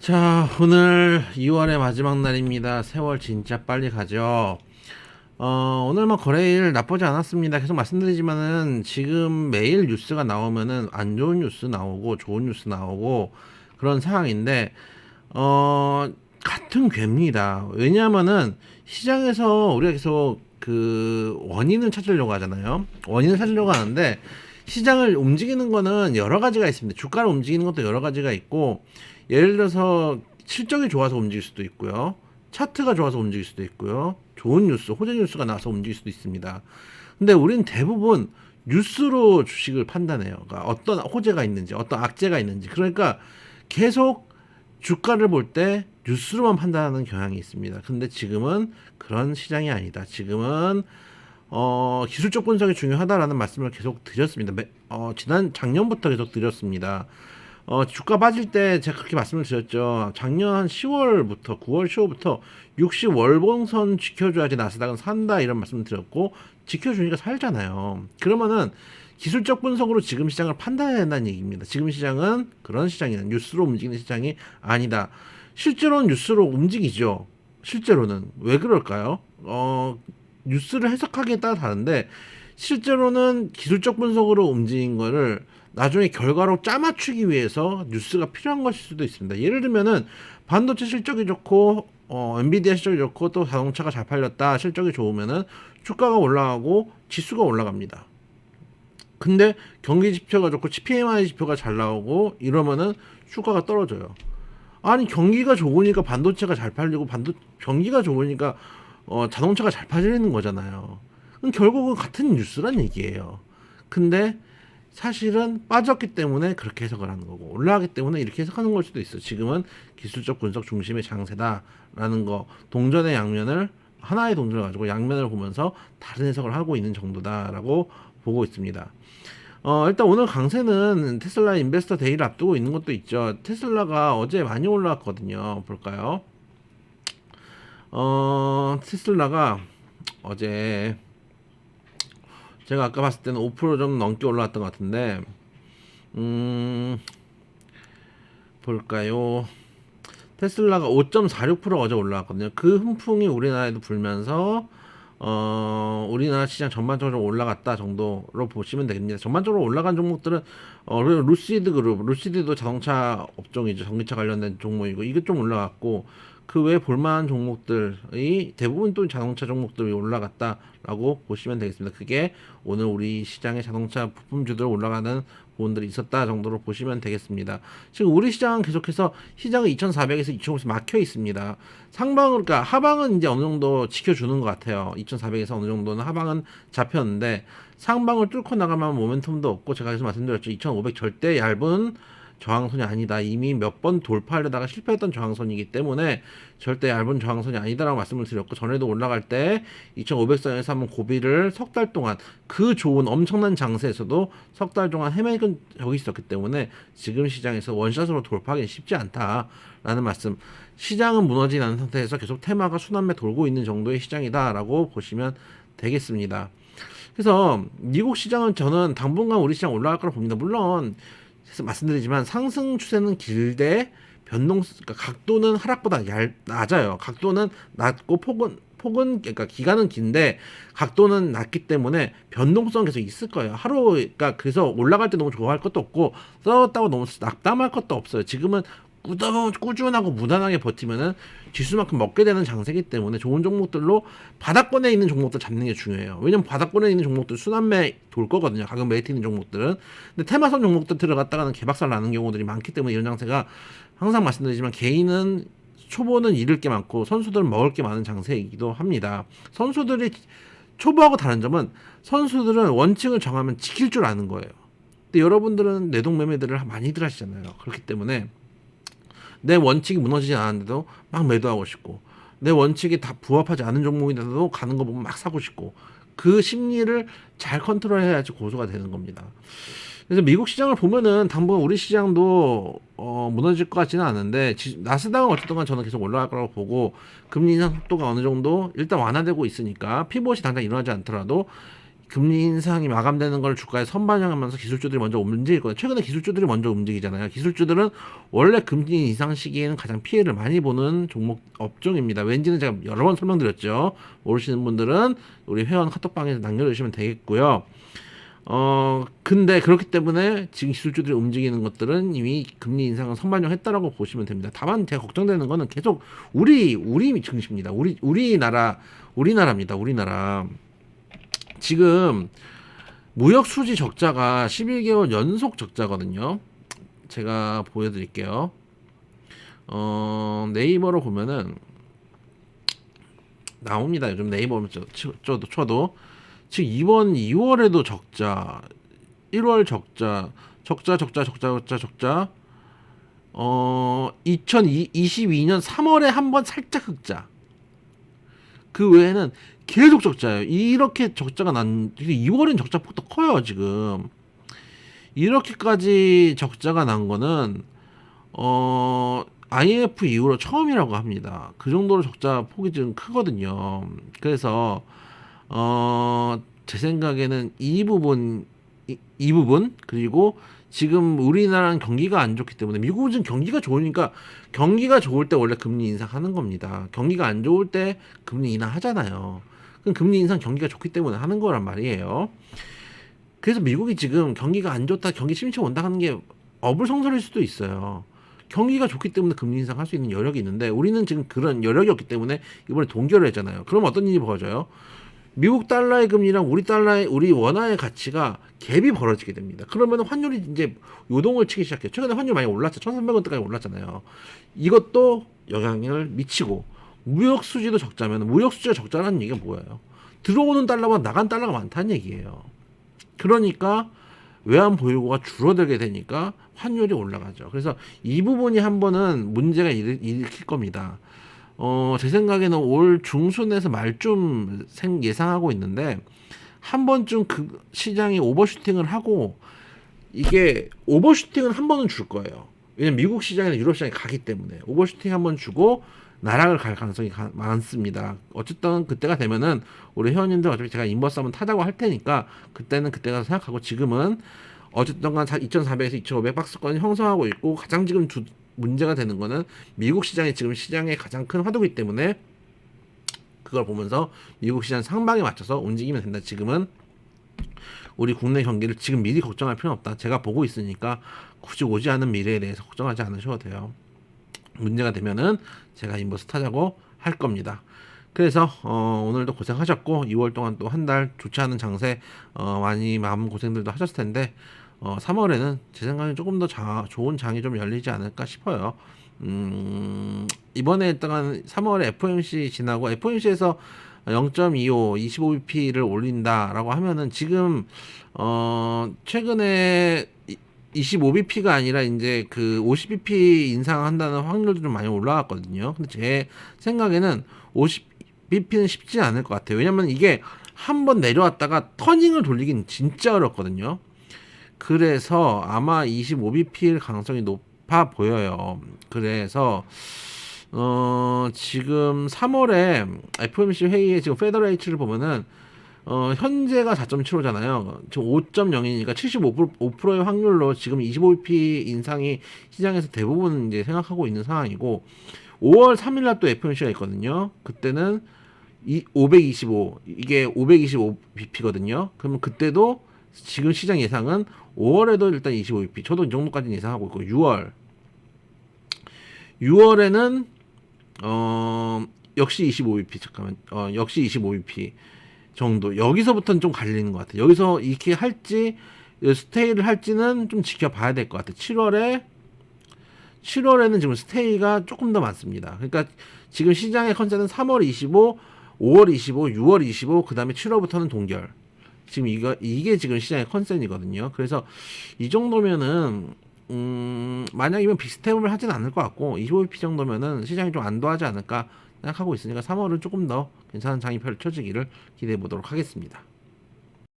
자, 오늘 2월의 마지막 날입니다. 세월 진짜 빨리 가죠. 오늘 뭐 거래일 나쁘지 않았습니다. 계속 말씀드리지만은 지금 매일 뉴스가 나오면은 안 좋은 뉴스 나오고 좋은 뉴스 나오고 그런 상황인데, 같은 괴입니다. 왜냐하면은 시장에서 우리가 계속 그 원인을 찾으려고 하잖아요. 원인을 찾으려고 하는데 시장을 움직이는 거는 여러 가지가 있습니다. 주가를 움직이는 것도 여러 가지가 있고, 예를 들어서 실적이 좋아서 움직일 수도 있고요. 차트가 좋아서 움직일 수도 있고요. 좋은 뉴스, 호재 뉴스가 나와서 움직일 수도 있습니다. 근데 우린 대부분 뉴스로 주식을 판단해요. 그러니까 어떤 호재가 있는지, 어떤 악재가 있는지. 그러니까 계속 주가를 볼 때 뉴스로만 판단하는 경향이 있습니다. 근데 지금은 그런 시장이 아니다. 지금은 기술적 분석이 중요하다라는 말씀을 계속 드렸습니다. 지난 작년부터 계속 드렸습니다. 주가 빠질 때 제가 그렇게 말씀을 드렸죠. 작년 한 10월부터 9월 10월부터 60 월봉선 지켜줘야지 나스닥은 산다 이런 말씀을 드렸고, 지켜주니까 살잖아요. 그러면은 기술적 분석으로 지금 시장을 판단해야 된다는 얘기입니다. 지금 시장은 그런 시장이다. 뉴스로 움직이는 시장이 아니다. 실제로는 뉴스로 움직이죠. 실제로는 왜 그럴까요? 뉴스를 해석하기에 따라 다른데, 실제로는 기술적 분석으로 움직인 거를 나중에 결과로 짜맞추기 위해서 뉴스가 필요한 것일 수도 있습니다. 예를 들면은 반도체 실적이 좋고 엔비디아 실적이 좋고 또 자동차가 잘 팔렸다, 실적이 좋으면은 주가가 올라가고 지수가 올라갑니다. 근데 경기 지표가 좋고 PMI 지표가 잘 나오고 이러면은 주가가 떨어져요. 아니, 경기가 좋으니까 반도체가 잘 팔리고 경기가 좋으니까 자동차가 잘 팔리는 거잖아요. 그럼 결국은 같은 뉴스란 얘기예요. 근데 사실은 빠졌기 때문에 그렇게 해석을 하는 거고, 올라가기 때문에 이렇게 해석하는 걸 수도 있어. 지금은 기술적 분석 중심의 장세다라는 거, 동전의 양면을, 하나의 동전을 가지고 양면을 보면서 다른 해석을 하고 있는 정도다라고 보고 있습니다. 일단 오늘 강세는 테슬라 인베스터 데이를 앞두고 있는 것도 있죠. 테슬라가 어제 많이 올라왔거든요. 볼까요? 테슬라가 어제 제가 아까 봤을 때는 5%좀 넘게 올라왔던 것 같은데, 볼까요? 테슬라가 5.46% 어제 올라왔거든요. 그 훈풍이 우리나라에도 불면서 우리나라 시장 전반적으로 올라갔다 정도로 보시면 되겠습니다. 전반적으로 올라간 종목들은 루시드 그룹, 루시드도 자동차 업종이죠. 전기차 관련된 종목이고, 이게 좀 올라갔고, 그 외에 볼만한 종목들이 대부분 또 자동차 종목들이 올라갔다라고 보시면 되겠습니다. 그게 오늘 우리 시장의 자동차 부품주들 올라가는 부분들이 있었다 정도로 보시면 되겠습니다. 지금 우리 시장은 계속해서 시장은 2,400에서 2,500에서 막혀 있습니다. 상방은, 그러니까 하방은 이제 어느 정도 지켜주는 것 같아요. 2,400에서 어느 정도는 하방은 잡혔는데, 상방을 뚫고 나가면 모멘텀도 없고, 제가 계속 말씀드렸죠. 2,500 절대 얇은 저항선이 아니다. 이미 몇 번 돌파하려다가 실패했던 저항선이기 때문에 절대 얇은 저항선이 아니다라고 말씀을 드렸고, 전에도 올라갈 때 2,500선에서 한번 고비를 석 달 동안, 그 좋은 엄청난 장세에서도 석 달 동안 헤매건 적이 있었기 때문에 지금 시장에서 원샷으로 돌파하기 쉽지 않다라는 말씀. 시장은 무너지지 않은 상태에서 계속 테마가 순환매 돌고 있는 정도의 시장이다라고 보시면 되겠습니다. 그래서 미국 시장은 저는 당분간 우리 시장 올라갈 거라 봅니다. 물론 말씀드리지만 상승 추세는 길되 그러니까 각도는 하락보다 낮아요. 각도는 낮고 폭은 그러니까 기간은 긴데 각도는 낮기 때문에 변동성 계속 있을 거예요. 그러니까 그래서 올라갈 때 너무 좋아할 것도 없고 떨어졌다고 너무 낙담할 것도 없어요. 지금은 꾸준하고 무난하게 버티면은 지수만큼 먹게 되는 장세기 때문에 좋은 종목들로 바닥권에 있는 종목들 잡는 게 중요해요. 왜냐면 바닥권에 있는 종목들 순환매 돌 거거든요. 가격 메리트 있는 종목들은. 근데 테마선 종목들 들어갔다가는 개박살 나는 경우들이 많기 때문에 이런 장세가, 항상 말씀드리지만 개인은 초보는 잃을 게 많고 선수들은 먹을 게 많은 장세이기도 합니다. 선수들이 초보하고 다른 점은, 선수들은 원칙을 정하면 지킬 줄 아는 거예요. 근데 여러분들은 내동매매들을 많이들 하시잖아요. 그렇기 때문에 내 원칙이 무너지지 않았는데도 막 매도하고 싶고, 내 원칙이 다 부합하지 않은 종목인데도 가는 거 보면 막 사고 싶고, 그 심리를 잘 컨트롤해야지 고소가 되는 겁니다. 그래서 미국 시장을 보면은 당분간 우리 시장도 무너질 것 같지는 않은데, 나스닥은 어쨌든 간 저는 계속 올라갈 거라고 보고, 금리 인상 속도가 어느 정도 일단 완화되고 있으니까 피봇이 당장 일어나지 않더라도 금리 인상이 마감되는 걸 주가에 선반영하면서 기술주들이 먼저 움직일 거예요. 최근에 기술주들이 먼저 움직이잖아요. 기술주들은 원래 금리 인상 시기에는 가장 피해를 많이 보는 종목 업종입니다. 왠지는 제가 여러 번 설명드렸죠. 모르시는 분들은 우리 회원 카톡방에 남겨주시면 되겠고요. 근데 그렇기 때문에 지금 기술주들이 움직이는 것들은 이미 금리 인상을 선반영했다라고 보시면 됩니다. 다만 제가 걱정되는 거는 계속 우리 증시입니다. 우리나라입니다. 우리나라. 지금 무역 수지 적자가 11개월 연속 적자거든요. 제가 보여드릴게요. 네이버로 보면은 나옵니다. 요즘 네이버 쳐도 지금 이번 2월에도 적자, 1월 적자, 2022년 3월에 한번 살짝 흑자. 그 외에는 계속 적자예요. 이렇게 적자가 2월엔 적자 폭도 커요, 지금. 이렇게까지 적자가 난 거는, IMF 이후로 처음이라고 합니다. 그 정도로 적자 폭이 좀 크거든요. 그래서, 제 생각에는 이 부분, 그리고 지금 우리나라는 경기가 안 좋기 때문에 미국은 경기가 좋으니까 경기가 좋을 때 원래 금리 인상하는 겁니다. 경기가 안 좋을 때 금리 인하하잖아요. 그럼 금리 인상 경기가 좋기 때문에 하는 거란 말이에요. 그래서 미국이 지금 경기가 안 좋다, 경기 침체 온다 하는 게 어불성설일 수도 있어요. 경기가 좋기 때문에 금리 인상할 수 있는 여력이 있는데 우리는 지금 그런 여력이 없기 때문에 이번에 동결을 했잖아요. 그럼 어떤 일이 벌어져요? 미국 달러의 금리랑 우리 원화의 가치가 갭이 벌어지게 됩니다. 그러면 환율이 이제 요동을 치기 시작해요. 최근에 환율 많이 올랐죠. 1,300원대까지 올랐잖아요. 이것도 영향을 미치고 무역 수지도 적자면 무역 수지가 적자라는 얘기가 뭐예요? 들어오는 달러보다 나간 달러가 많다는 얘기예요. 그러니까 외환 보유고가 줄어들게 되니까 환율이 올라가죠. 그래서 이 부분이 한 번은 문제가 일으킬 겁니다. 제 생각에는 올 중순에서 말쯤 예상하고 있는데 한 번쯤 그 시장이 오버슈팅을 하고 이게 오버슈팅은 한 번은 줄 거예요. 왜냐면 미국 시장이나 유럽 시장이 가기 때문에 오버슈팅 한 번 주고 나락을 갈 가능성이 많습니다. 어쨌든 그때가 되면은 우리 회원님들 어차피 제가 인버스 한번 타자고 할 테니까 그때는 그때 가서 생각하고 지금은 어쨌든 간 2,400에서 2,500 박스권을 형성하고 있고 가장 지금 문제가 되는 거는 미국 시장이 지금 시장의 가장 큰 화두이기 때문에 그걸 보면서 미국 시장 상방에 맞춰서 움직이면 된다. 지금은 우리 국내 경기를 지금 미리 걱정할 필요는 없다. 제가 보고 있으니까 굳이 오지 않은 미래에 대해서 걱정하지 않으셔도 돼요. 문제가 되면은 제가 인버스 타자고 할 겁니다. 그래서 오늘도 고생하셨고 2월 동안 또 한 달 좋지 않은 장세 많이 마음 고생들도 하셨을 텐데 3월에는 제 생각엔 조금 더 좋은 장이 좀 열리지 않을까 싶어요. 이번에 일단 3월에 FOMC 지나고 FOMC에서 0.25, 25bp를 올린다라고 하면은 지금 최근에 25bp가 아니라 이제 그 50bp 인상한다는 확률도 좀 많이 올라왔거든요. 근데 제 생각에는 50bp는 쉽지 않을 것 같아요. 왜냐면 이게 한번 내려왔다가 터닝을 돌리긴 진짜 어렵거든요. 그래서 아마 25bp일 가능성이 높아 보여요. 그래서 지금 3월에 FOMC 회의에 지금 페더럴 H를 보면은 현재가 4.75잖아요. 지금 5.0이니까 75%의 확률로 지금 25bp 인상이 시장에서 대부분 이제 생각하고 있는 상황이고 5월 3일 날 또 FOMC가 있거든요. 그때는 525 이게 525bp거든요. 그러면 그때도 지금 시장 예상은 5월에도 일단 25bp. 저도 이 정도까지는 예상하고 있고 6월에는 역시 25bp 잠깐만 역시 25bp 정도. 여기서부터는 좀 갈리는 것 같아요. 여기서 이렇게 할지 스테이를 할지는 좀 지켜봐야 될 것 같아요. 7월에는 지금 스테이가 조금 더 많습니다. 그러니까 지금 시장의 컨셉은 3월 25, 5월 25, 6월 25, 그 다음에 7월부터는 동결. 지금 이게 지금 시장의 컨셉이거든요. 그래서 이 정도면은 만약이면 빅스텝을 하진 않을 것 같고 25bp 정도면은 시장이 좀 안도하지 않을까 생각하고 있으니까 3월은 조금 더 괜찮은 장이 펼쳐지기를 기대해 보도록 하겠습니다.